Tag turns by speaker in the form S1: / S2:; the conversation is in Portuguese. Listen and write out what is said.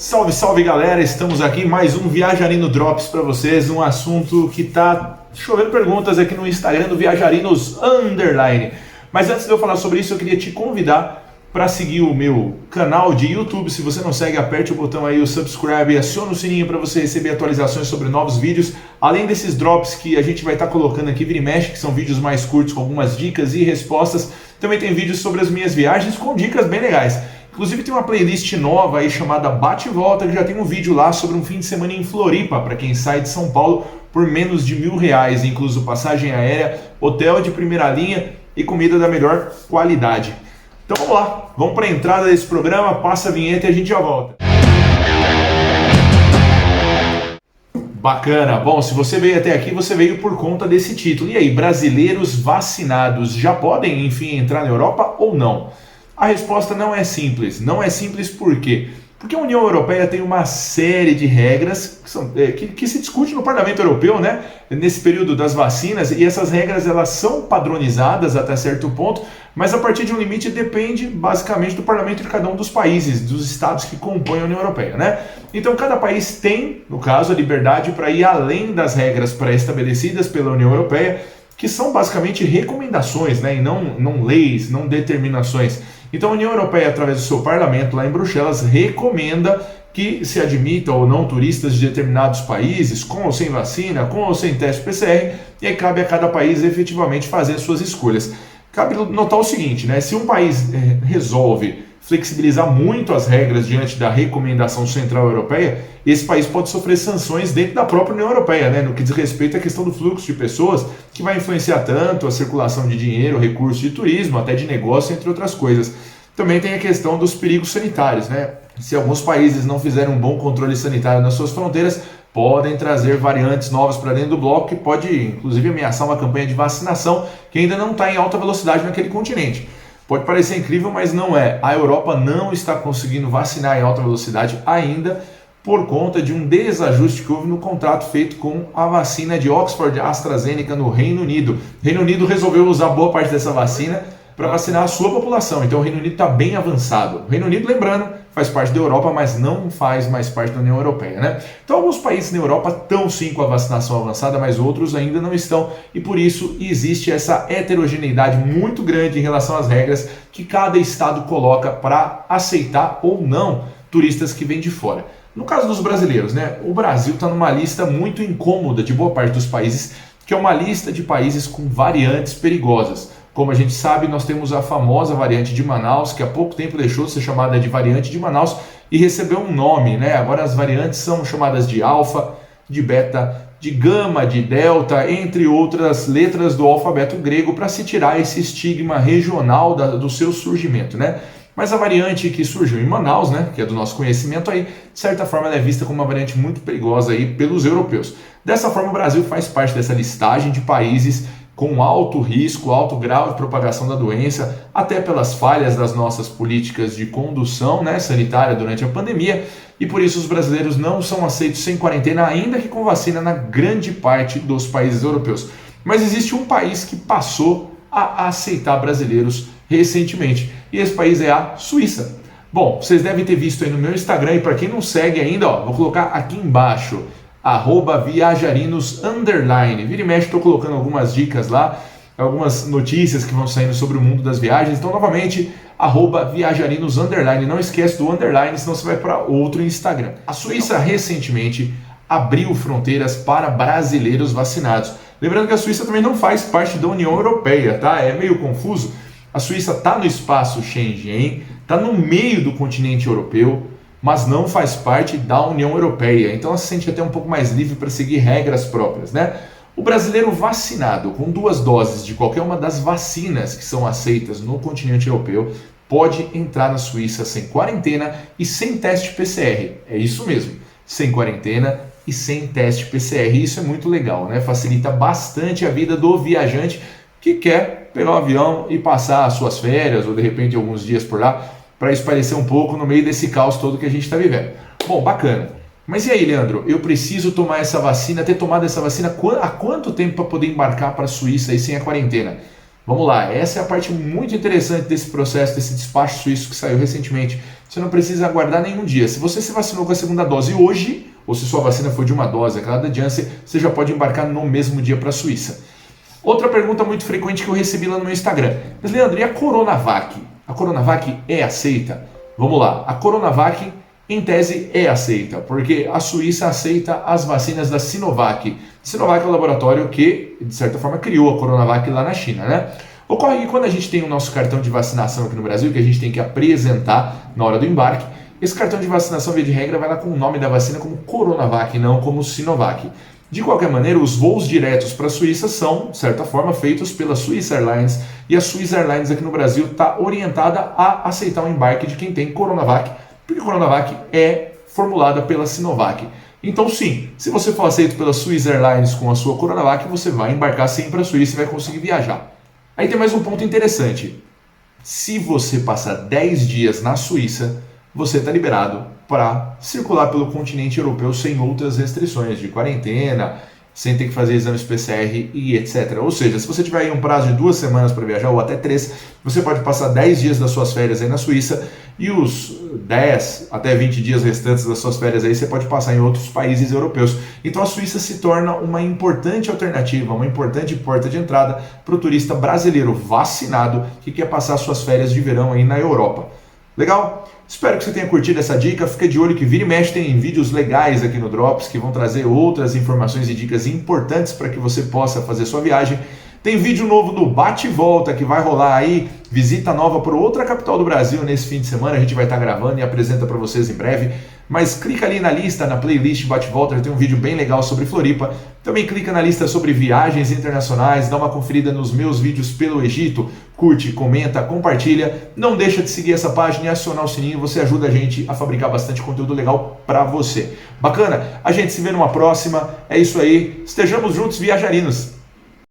S1: Salve, salve galera, estamos aqui mais um Viajarino Drops para vocês, um assunto que tá chovendo perguntas aqui no Instagram do Viajarinos _. Mas antes de eu falar sobre isso, eu queria te convidar para seguir o meu canal de YouTube. Se você não segue, aperte o botão aí, o subscribe, aciona o sininho para você receber atualizações sobre novos vídeos. Além desses drops que a gente vai estar colocando aqui vira e mexe, que são vídeos mais curtos com algumas dicas e respostas, também tem vídeos sobre as minhas viagens com dicas bem legais. Inclusive tem uma playlist nova aí chamada Bate e Volta, que já tem um vídeo lá sobre um fim de semana em Floripa, para quem sai de São Paulo por menos de R$1.000, incluso passagem aérea, hotel de primeira linha e comida da melhor qualidade. Então vamos lá, vamos para a entrada desse programa, passa a vinheta e a gente já volta. Bacana, bom, se você veio até aqui, você veio por conta desse título. E aí, brasileiros vacinados já podem, enfim, entrar na Europa ou não? A resposta não é simples. Não é simples por quê? Porque a União Europeia tem uma série de regras que se discute no Parlamento Europeu, né? Nesse período das vacinas, e essas regras elas são padronizadas até certo ponto, mas a partir de um limite depende basicamente do parlamento de cada um dos países, dos estados que compõem a União Europeia, né? Então cada país tem, no caso, a liberdade para ir além das regras pré-estabelecidas pela União Europeia, que são basicamente recomendações, né? E não leis, não determinações. Então a União Europeia, através do seu parlamento lá em Bruxelas, recomenda que se admita ou não turistas de determinados países, com ou sem vacina, com ou sem teste PCR, e aí cabe a cada país efetivamente fazer suas escolhas. Cabe notar o seguinte, né? Se um país resolve flexibilizar muito as regras diante da recomendação central europeia, esse país pode sofrer sanções dentro da própria União Europeia, né? No que diz respeito à questão do fluxo de pessoas, que vai influenciar tanto a circulação de dinheiro, recursos de turismo, até de negócio, entre outras coisas. Também tem a questão dos perigos sanitários, né? Se alguns países não fizerem um bom controle sanitário nas suas fronteiras, podem trazer variantes novas para dentro do bloco, que pode inclusive ameaçar uma campanha de vacinação que ainda não está em alta velocidade naquele continente. Pode parecer incrível, mas não é. A Europa não está conseguindo vacinar em alta velocidade ainda por conta de um desajuste que houve no contrato feito com a vacina de Oxford AstraZeneca no Reino Unido. O Reino Unido resolveu usar boa parte dessa vacina para vacinar a sua população. Então o Reino Unido está bem avançado. O Reino Unido, lembrando, faz parte da Europa, mas não faz mais parte da União Europeia, né? Então alguns países na Europa estão sim com a vacinação avançada, mas outros ainda não estão, e por isso existe essa heterogeneidade muito grande em relação às regras que cada estado coloca para aceitar ou não turistas que vêm de fora. No caso dos brasileiros, né? O Brasil está numa lista muito incômoda de boa parte dos países, que é uma lista de países com variantes perigosas. Como a gente sabe, nós temos a famosa variante de Manaus, que há pouco tempo deixou de ser chamada de variante de Manaus e recebeu um nome, né? Agora as variantes são chamadas de alfa, de beta, de gama, de delta, entre outras letras do alfabeto grego, para se tirar esse estigma regional do seu surgimento, né? Mas a variante que surgiu em Manaus, né, que é do nosso conhecimento aí, de certa forma ela é vista como uma variante muito perigosa aí pelos europeus. Dessa forma, o Brasil faz parte dessa listagem de países com alto risco, alto grau de propagação da doença, até pelas falhas das nossas políticas de condução, né, sanitária durante a pandemia, e por isso os brasileiros não são aceitos sem quarentena, ainda que com vacina na grande parte dos países europeus. Mas existe um país que passou a aceitar brasileiros recentemente, e esse país é a Suíça. Bom, vocês devem ter visto aí no meu Instagram, e para quem não segue ainda, ó, vou colocar aqui embaixo, @viajarinos_. Vira e mexe, estou colocando algumas dicas lá, algumas notícias que vão saindo sobre o mundo das viagens. Então, novamente, @viajarinos_. Não esquece do underline, senão você vai para outro Instagram. A Suíça recentemente abriu fronteiras para brasileiros vacinados. Lembrando que a Suíça também não faz parte da União Europeia, tá? É meio confuso. A Suíça está no espaço Schengen, está no meio do continente europeu, mas não faz parte da União Europeia. Então ela se sente até um pouco mais livre para seguir regras próprias, né? O brasileiro vacinado com 2 doses de qualquer uma das vacinas que são aceitas no continente europeu pode entrar na Suíça sem quarentena e sem teste PCR. É isso mesmo, sem quarentena e sem teste PCR. Isso é muito legal, né? Facilita bastante a vida do viajante que quer pegar um avião e passar as suas férias ou de repente alguns dias por lá, para espairecer um pouco no meio desse caos todo que a gente está vivendo. Bom, bacana. Mas e aí, Leandro? Eu preciso tomar essa vacina, ter tomado essa vacina há quanto tempo para poder embarcar para a Suíça e sem a quarentena? Vamos lá, essa é a parte muito interessante desse processo, desse despacho suíço que saiu recentemente. você não precisa aguardar nenhum dia. Se você se vacinou com a segunda dose hoje, ou se sua vacina foi de uma dose, aquela da Janssen, você já pode embarcar no mesmo dia para a Suíça. Outra pergunta muito frequente que eu recebi lá no meu Instagram. Mas, Leandro, e a Coronavac? A Coronavac é aceita? Vamos lá. A Coronavac, em tese, é aceita, porque a Suíça aceita as vacinas da Sinovac. Sinovac é o laboratório que, de certa forma, criou a Coronavac lá na China, né? Ocorre que quando a gente tem o nosso cartão de vacinação aqui no Brasil, que a gente tem que apresentar na hora do embarque, esse cartão de vacinação, via de regra, vai lá com o nome da vacina como Coronavac, não como Sinovac. De qualquer maneira, os voos diretos para a Suíça são, de certa forma, feitos pela Swiss Airlines, e a Swiss Airlines aqui no Brasil está orientada a aceitar o embarque de quem tem Coronavac, porque a Coronavac é formulada pela Sinovac. Então, sim, se você for aceito pela Swiss Airlines com a sua Coronavac, você vai embarcar sim para a Suíça e vai conseguir viajar. Aí tem mais um ponto interessante. Se você passar 10 dias na Suíça, você está liberado para circular pelo continente europeu sem outras restrições de quarentena, sem ter que fazer exames PCR e etc. Ou seja, se você tiver aí um prazo de 2 semanas para viajar, ou até 3, você pode passar 10 dias das suas férias aí na Suíça e os 10 até 20 dias restantes das suas férias aí você pode passar em outros países europeus. Então a Suíça se torna uma importante alternativa, uma importante porta de entrada para o turista brasileiro vacinado que quer passar suas férias de verão aí na Europa. Legal? Espero que você tenha curtido essa dica. Fica de olho que vira e mexe tem vídeos legais aqui no Drops que vão trazer outras informações e dicas importantes para que você possa fazer sua viagem. Tem vídeo novo do Bate e Volta que vai rolar aí, visita nova por outra capital do Brasil nesse fim de semana. A gente vai estar gravando e apresenta para vocês em breve. Mas clica ali na lista, na playlist Bate e Volta, tem um vídeo bem legal sobre Floripa. Também clica na lista sobre viagens internacionais, dá uma conferida nos meus vídeos pelo Egito, curte, comenta, compartilha. Não deixa de seguir essa página e acionar o sininho, você ajuda a gente a fabricar bastante conteúdo legal para você. Bacana? A gente se vê numa próxima. É isso aí. Estejamos juntos, viajarinos!